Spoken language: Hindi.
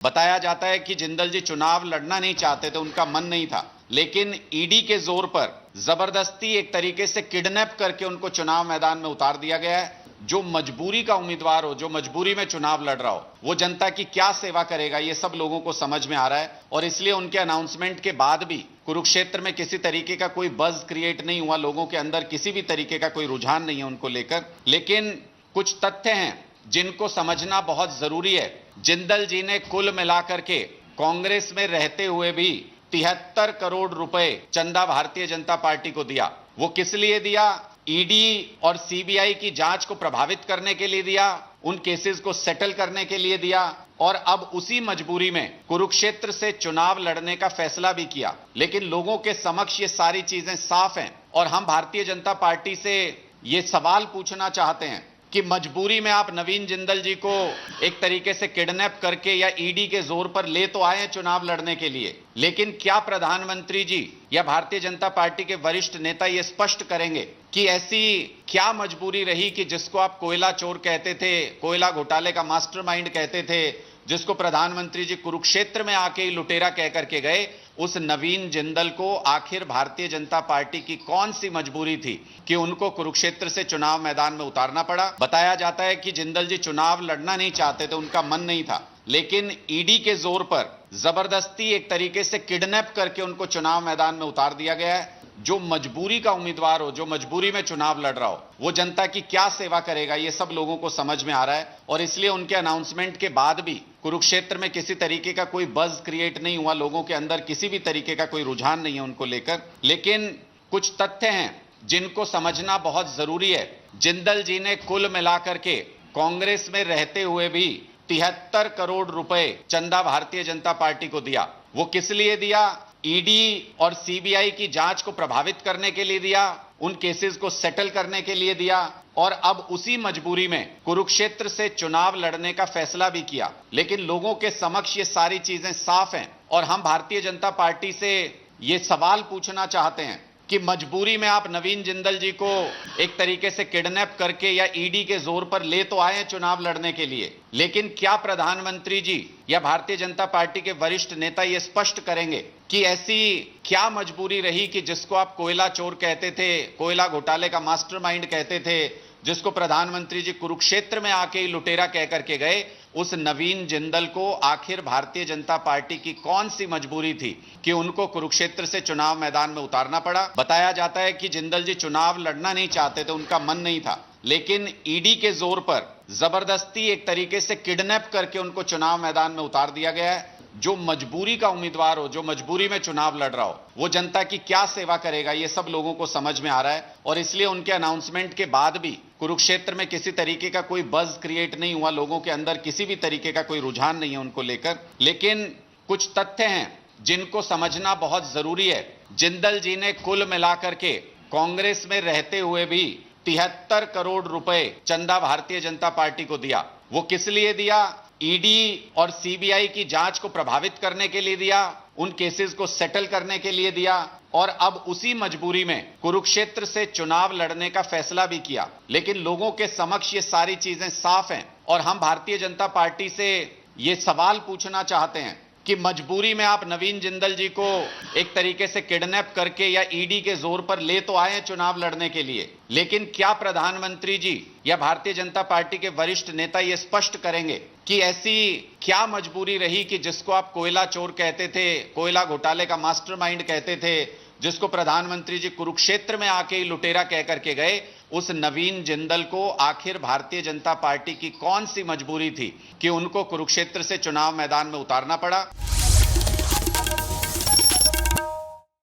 बताया जाता है कि जिंदल जी चुनाव लड़ना नहीं चाहते थे, उनका मन नहीं था, लेकिन ईडी के जोर पर जबरदस्ती एक तरीके से किडनैप करके उनको चुनाव मैदान में उतार दिया गया है। जो मजबूरी का उम्मीदवार हो, जो मजबूरी में चुनाव लड़ रहा हो, वो जनता की क्या सेवा करेगा, ये सब लोगों को समझ में आ रहा है। और इसलिए उनके अनाउंसमेंट के बाद भी कुरुक्षेत्र में किसी तरीके का कोई बज क्रिएट नहीं हुआ, लोगों के अंदर किसी भी तरीके का कोई रुझान नहीं है उनको लेकर। लेकिन कुछ तथ्य हैं जिनको समझना बहुत जरूरी है। जिंदल जी ने कुल मिलाकर के कांग्रेस में रहते हुए भी 73 करोड़ रुपए चंदा भारतीय जनता पार्टी को दिया। वो किस लिए दिया? ईडी और सीबीआई की जांच को प्रभावित करने के लिए दिया, उन केसेस को सेटल करने के लिए दिया, और अब उसी मजबूरी में कुरुक्षेत्र से चुनाव लड़ने का फैसला भी किया। लेकिन लोगों के समक्ष ये सारी चीजें साफ हैं और हम भारतीय जनता पार्टी से ये सवाल पूछना चाहते हैं कि मजबूरी में आप नवीन जिंदल जी को एक तरीके से किडनैप करके या ईडी के जोर पर ले तो आए हैं चुनाव लड़ने के लिए, लेकिन क्या प्रधानमंत्री जी या भारतीय जनता पार्टी के वरिष्ठ नेता ये स्पष्ट करेंगे कि ऐसी क्या मजबूरी रही कि जिसको आप कोयला चोर कहते थे, कोयला घोटाले का मास्टरमाइंड कहते थे, जिसको प्रधानमंत्री जी कुरुक्षेत्र में आके ही लुटेरा कह करके गए, उस नवीन जिंदल को आखिर भारतीय जनता पार्टी की कौन सी मजबूरी थी कि उनको कुरुक्षेत्र से चुनाव मैदान में उतारना पड़ा? बताया जाता है कि जिंदल जी चुनाव लड़ना नहीं चाहते थे, उनका मन नहीं था, लेकिन ईडी के जोर पर जबरदस्ती एक तरीके से किडनैप करके उनको चुनाव मैदान में उतार दिया गया है। जो मजबूरी का उम्मीदवार हो, जो मजबूरी में चुनाव लड़ रहा हो, वो जनता की क्या सेवा करेगा, ये सब लोगों को समझ में आ रहा है। और इसलिए उनके अनाउंसमेंट के बाद भी कुरुक्षेत्र में किसी तरीके का कोई बज क्रिएट नहीं हुआ, लोगों के अंदर किसी भी तरीके का कोई रुझान नहीं है उनको लेकर। लेकिन कुछ तथ्य हैं जिनको समझना बहुत जरूरी है। जिंदल जी ने कुल मिलाकर के कांग्रेस में रहते हुए भी 73 करोड़ रुपए चंदा भारतीय जनता पार्टी को दिया। वो किस लिए दिया? ईडी और सीबीआई की जांच को प्रभावित करने के लिए दिया, उन केसेस को सेटल करने के लिए दिया, और अब उसी मजबूरी में कुरुक्षेत्र से चुनाव लड़ने का फैसला भी किया। लेकिन लोगों के समक्ष ये सारी चीजें साफ हैं और हम भारतीय जनता पार्टी से ये सवाल पूछना चाहते हैं कि मजबूरी में आप नवीन जिंदल जी को एक तरीके से किडनैप करके या ईडी के जोर पर ले तो आए हैं चुनाव लड़ने के लिए, लेकिन क्या प्रधानमंत्री जी या भारतीय जनता पार्टी के वरिष्ठ नेता ये स्पष्ट करेंगे कि ऐसी क्या मजबूरी रही कि जिसको आप कोयला चोर कहते थे, कोयला घोटाले का मास्टरमाइंड कहते थे, जिसको प्रधानमंत्री जी कुरुक्षेत्र में आके ही लुटेरा कह करके गए, उस नवीन जिंदल को आखिर भारतीय जनता पार्टी की कौन सी मजबूरी थी कि उनको कुरुक्षेत्र से चुनाव मैदान में उतारना पड़ा? बताया जाता है कि जिंदल जी चुनाव लड़ना नहीं चाहते थे, उनका मन नहीं था, लेकिन ईडी के जोर पर जबरदस्ती एक तरीके से किडनैप करके उनको चुनाव मैदान में उतार दिया गया है। जो मजबूरी का उम्मीदवार हो, जो मजबूरी में चुनाव लड़ रहा हो, वो जनता की क्या सेवा करेगा, ये सब लोगों को समझ में आ रहा है। और इसलिए उनके अनाउंसमेंट के बाद भी कुरुक्षेत्र में किसी तरीके का कोई बज क्रिएट नहीं हुआ, लोगों के अंदर किसी भी तरीके का कोई रुझान नहीं है उनको लेकर। लेकिन कुछ तथ्य हैं जिनको समझना बहुत जरूरी है। जिंदल जी ने कुल मिलाकर के कांग्रेस में रहते हुए भी 73 करोड़ रुपए चंदा भारतीय जनता पार्टी को दिया। वो किस लिए दिया? ईडी और सीबीआई की जांच को प्रभावित करने के लिए दिया, उन केसेस को सेटल करने के लिए दिया, और अब उसी मजबूरी में कुरुक्षेत्र से चुनाव लड़ने का फैसला भी किया। लेकिन लोगों के समक्ष ये सारी चीजें साफ हैं और हम भारतीय जनता पार्टी से ये सवाल पूछना चाहते हैं कि मजबूरी में आप नवीन जिंदल जी को एक तरीके से किडनैप करके या ईडी के जोर पर ले तो आए हैं चुनाव लड़ने के लिए, लेकिन क्या प्रधानमंत्री जी या भारतीय जनता पार्टी के वरिष्ठ नेता ये स्पष्ट करेंगे कि ऐसी क्या मजबूरी रही कि जिसको आप कोयला चोर कहते थे, कोयला घोटाले का मास्टरमाइंड कहते थे, जिसको प्रधानमंत्री जी कुरुक्षेत्र में आके ही लुटेरा कह करके गए, उस नवीन जिंदल को आखिर भारतीय जनता पार्टी की कौन सी मजबूरी थी कि उनको कुरुक्षेत्र से चुनाव मैदान में उतारना पड़ा?